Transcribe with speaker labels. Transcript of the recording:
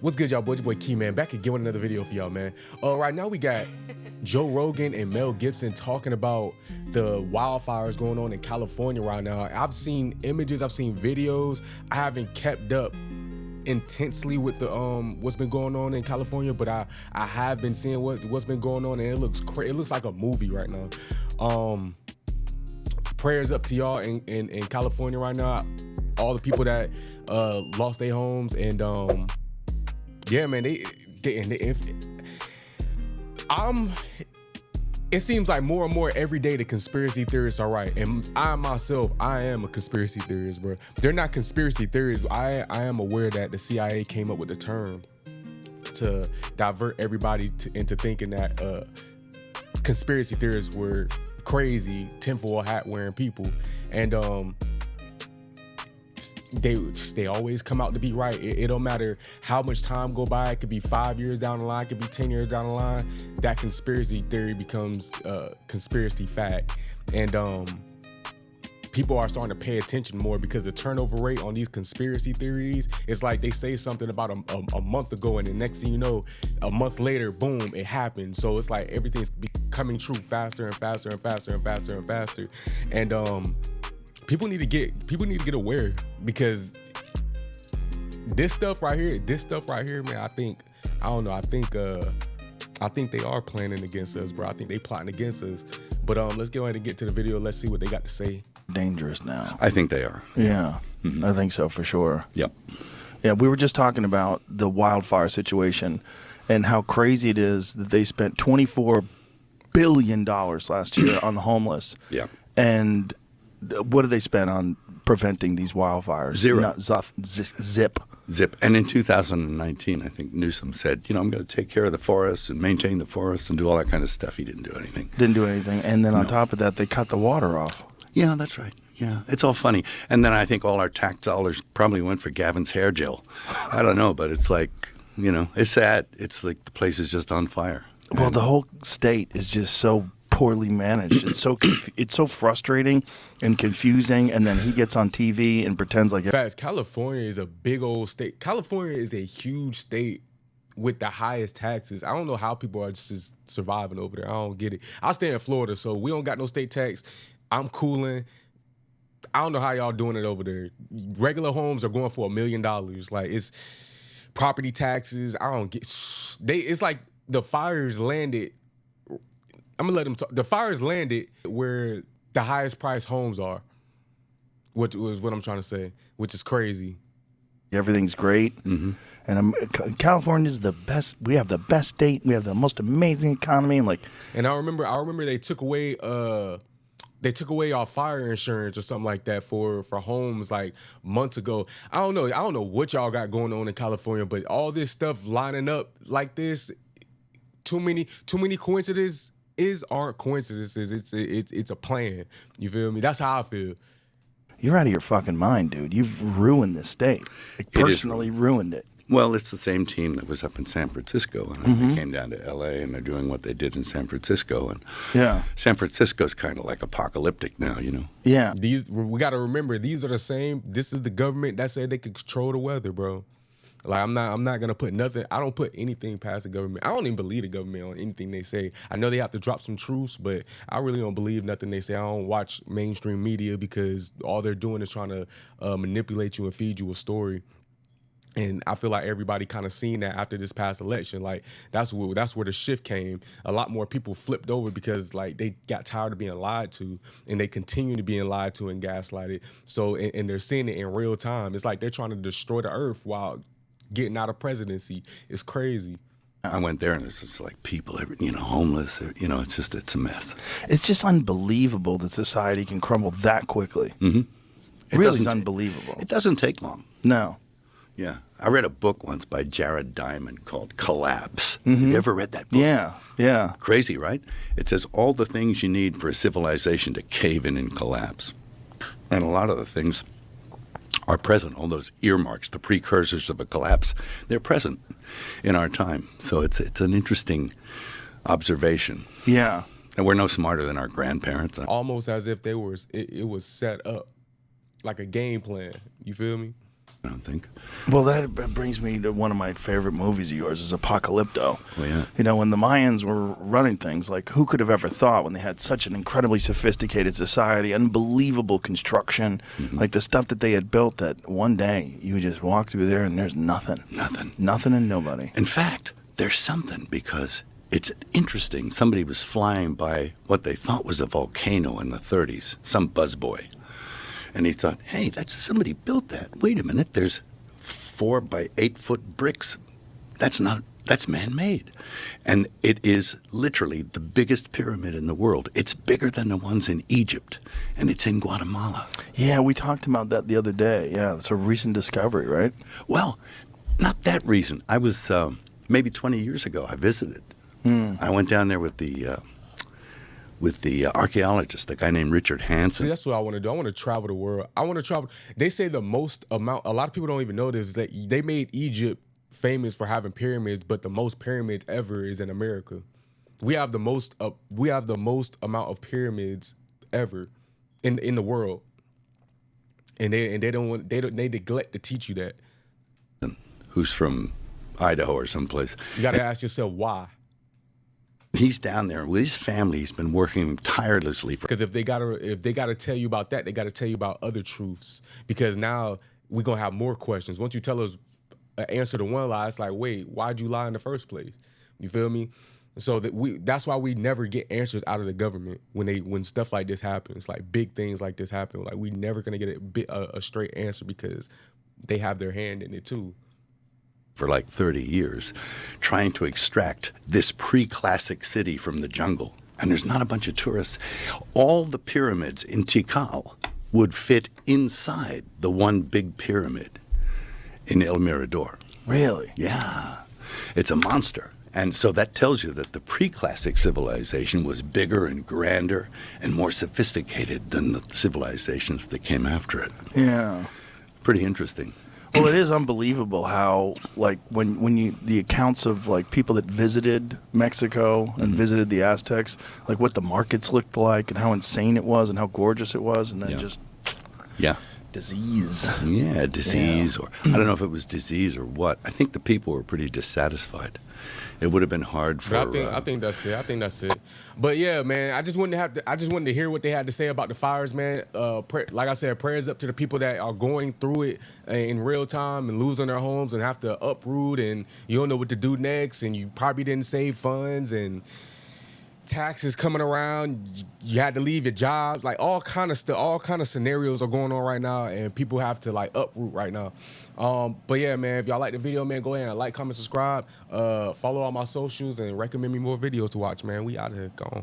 Speaker 1: What's good, y'all? Your boy Key, man. Back again with another video for y'all, man. Right now we got Joe Rogan and Mel Gibson talking about the wildfires going on in California right now. I've seen images, I've seen videos. I haven't kept up intensely with the what's been going on in California, but I have been seeing what's been going on, and it looks like a movie right now. Prayers up to y'all in California right now. All the people that lost their homes, and yeah, man, it seems like more and more every day the conspiracy theorists are right. And I am a conspiracy theorist, bro. They're not conspiracy theories. I am aware that the CIA came up with the term to divert everybody into thinking that conspiracy theorists were crazy tinfoil hat wearing people. And they always come out to be right. It don't matter how much time go by. It could be 5 years down the line, it could be 10 years down the line. That conspiracy theory becomes conspiracy fact. And people are starting to pay attention more because the turnover rate on these conspiracy theories is like they say something about a month ago, and the next thing you know, a month later, boom, it happened. So it's like everything's becoming true faster and faster and faster and faster and faster. And people need to get aware, because this stuff right here, man, I think they are planning against us, bro. I think they plotting against us. But let's go ahead and get to the video. Let's see what they got to say.
Speaker 2: Dangerous now.
Speaker 3: I think they are.
Speaker 2: Yeah, I think so for sure.
Speaker 3: Yep.
Speaker 2: Yeah, we were just talking about the wildfire situation and how crazy it is that they spent $24 billion last year on the homeless.
Speaker 3: Yeah.
Speaker 2: And what did they spend on preventing these wildfires?
Speaker 3: Zero.
Speaker 2: Zip.
Speaker 3: And in 2019, I think Newsom said, I'm going to take care of the forests and maintain the forests and do all that kind of stuff. He didn't do anything.
Speaker 2: And then on top of that, they cut the water off.
Speaker 3: Yeah, that's right. Yeah, it's all funny. And then I think all our tax dollars probably went for Gavin's hair gel. I don't know, but it's like, it's sad. It's like the place is just on fire.
Speaker 2: Well, the whole state is just so poorly managed. It's so frustrating and confusing. And then he gets on TV and pretends like
Speaker 1: California is a big old state. California is a huge state with the highest taxes. I don't know how people are just surviving over there. I don't get it. I stay in Florida, so we don't got no state tax. I'm cooling. I don't know how y'all doing it over there. Regular homes are going for $1 million. Like, it's property taxes. I don't get. It's like the fires landed. I'm gonna let them talk. The fires landed where the highest priced homes are. Which was what I'm trying to say, which is crazy.
Speaker 2: Everything's great. Mm-hmm. And California's the best. We have the best state. We have the most amazing economy.
Speaker 1: And I remember they took away our fire insurance or something like that for homes like months ago. I don't know what y'all got going on in California, but all this stuff lining up like this, too many coincidences aren't coincidences. It's a plan. You feel me? That's how I feel.
Speaker 2: You're out of your fucking mind, dude. You've ruined this state. Personally ruined it.
Speaker 3: Well, it's the same team that was up in San Francisco, and they came down to L.A., and they're doing what they did in San Francisco. And
Speaker 2: yeah,
Speaker 3: San Francisco's kind of like apocalyptic now,
Speaker 2: Yeah.
Speaker 1: We got to remember, these are the same. This is the government that said they could control the weather, bro. Like, I'm not gonna put nothing. I don't put anything past the government. I don't even believe the government on anything they say. I know they have to drop some truths, but I really don't believe nothing they say. I don't watch mainstream media because all they're doing is trying to manipulate you and feed you a story. And I feel like everybody kind of seen that after this past election. Like, that's where the shift came. A lot more people flipped over because, like, they got tired of being lied to, and they continue to being lied to and gaslighted. So, and they're seeing it in real time. It's like they're trying to destroy the earth while getting out of presidency. It's crazy.
Speaker 3: I went there, and it's just like people, homeless. It's a mess.
Speaker 2: It's just unbelievable that society can crumble that quickly.
Speaker 3: Mm-hmm.
Speaker 2: It really is unbelievable.
Speaker 3: It doesn't take long.
Speaker 2: No.
Speaker 3: Yeah. I read a book once by Jared Diamond called Collapse. Mm-hmm. Have you ever read that book?
Speaker 2: Yeah.
Speaker 3: Crazy, right? It says all the things you need for a civilization to cave in and collapse. And a lot of the things are present. All those earmarks, the precursors of a collapse, they're present in our time. So it's an interesting observation.
Speaker 2: Yeah.
Speaker 3: And we're no smarter than our grandparents.
Speaker 1: Almost as if it was set up like a game plan. You feel me?
Speaker 3: I don't think.
Speaker 2: Well, that brings me to one of my favorite movies of yours, is Apocalypto.
Speaker 3: Oh, yeah.
Speaker 2: You know, when the Mayans were running things, like, who could have ever thought, when they had such an incredibly sophisticated society, unbelievable construction, like the stuff that they had built, that one day you just walk through there and there's nothing.
Speaker 3: Nothing.
Speaker 2: Nothing and nobody.
Speaker 3: In fact, there's something, because it's interesting. Somebody was flying by what they thought was a volcano in the 30s, some buzzboy. And he thought, hey, somebody built that. Wait a minute, there's 4 by 8 foot bricks. That's man-made. And it is literally the biggest pyramid in the world. It's bigger than the ones in Egypt, and it's in Guatemala.
Speaker 2: Yeah, we talked about that the other day. Yeah, it's a recent discovery, right?
Speaker 3: Well, not that recent. I was, maybe 20 years ago, I visited. I went down there with the archaeologist, the guy named Richard Hansen.
Speaker 1: See, that's what I want to do. I want to travel the world. I want to travel. They say the most amount, a lot of people don't even know this, that they made Egypt famous for having pyramids, but the most pyramids ever is in America. We have the most amount of pyramids ever in the world. And they neglect to teach you that.
Speaker 3: Who's from Idaho or someplace.
Speaker 1: You got to ask yourself why.
Speaker 3: He's down there with his family. He's been working tirelessly for.
Speaker 1: Because if they gotta tell you about that, they gotta tell you about other truths. Because now we're gonna have more questions. Once you tell us an answer to one lie, it's like, wait, why'd you lie in the first place? You feel me? So that's why we never get answers out of the government when stuff like this happens, like big things like this happen. Like, we never gonna get a straight answer, because they have their hand in it too.
Speaker 3: For like 30 years, trying to extract this pre-classic city from the jungle. And there's not a bunch of tourists. All the pyramids in Tikal would fit inside the one big pyramid in El Mirador.
Speaker 2: Really?
Speaker 3: Yeah. It's a monster. And so that tells you that the pre-classic civilization was bigger and grander and more sophisticated than the civilizations that came after it.
Speaker 2: Yeah.
Speaker 3: Pretty interesting.
Speaker 2: Well, it is unbelievable how, like, when the accounts of, like, people that visited Mexico and visited the Aztecs, like, what the markets looked like and how insane it was and how gorgeous it was, and then just disease.
Speaker 3: Yeah, disease, or I don't know if it was disease or what. I think the people were pretty dissatisfied. It would have been hard for.
Speaker 1: I think that's it. But yeah, man, I just wanted to hear what they had to say about the fires, man. Like I said, prayers up to the people that are going through it in real time and losing their homes and have to uproot, and you don't know what to do next, and you probably didn't save funds, and taxes coming around, you had to leave your jobs, like all kind of stuff, all kind of scenarios are going on right now, and people have to like uproot right now. But yeah, man, if y'all like the video, man, go ahead and like, comment, subscribe, follow all my socials, and recommend me more videos to watch, man. We out of here, gone.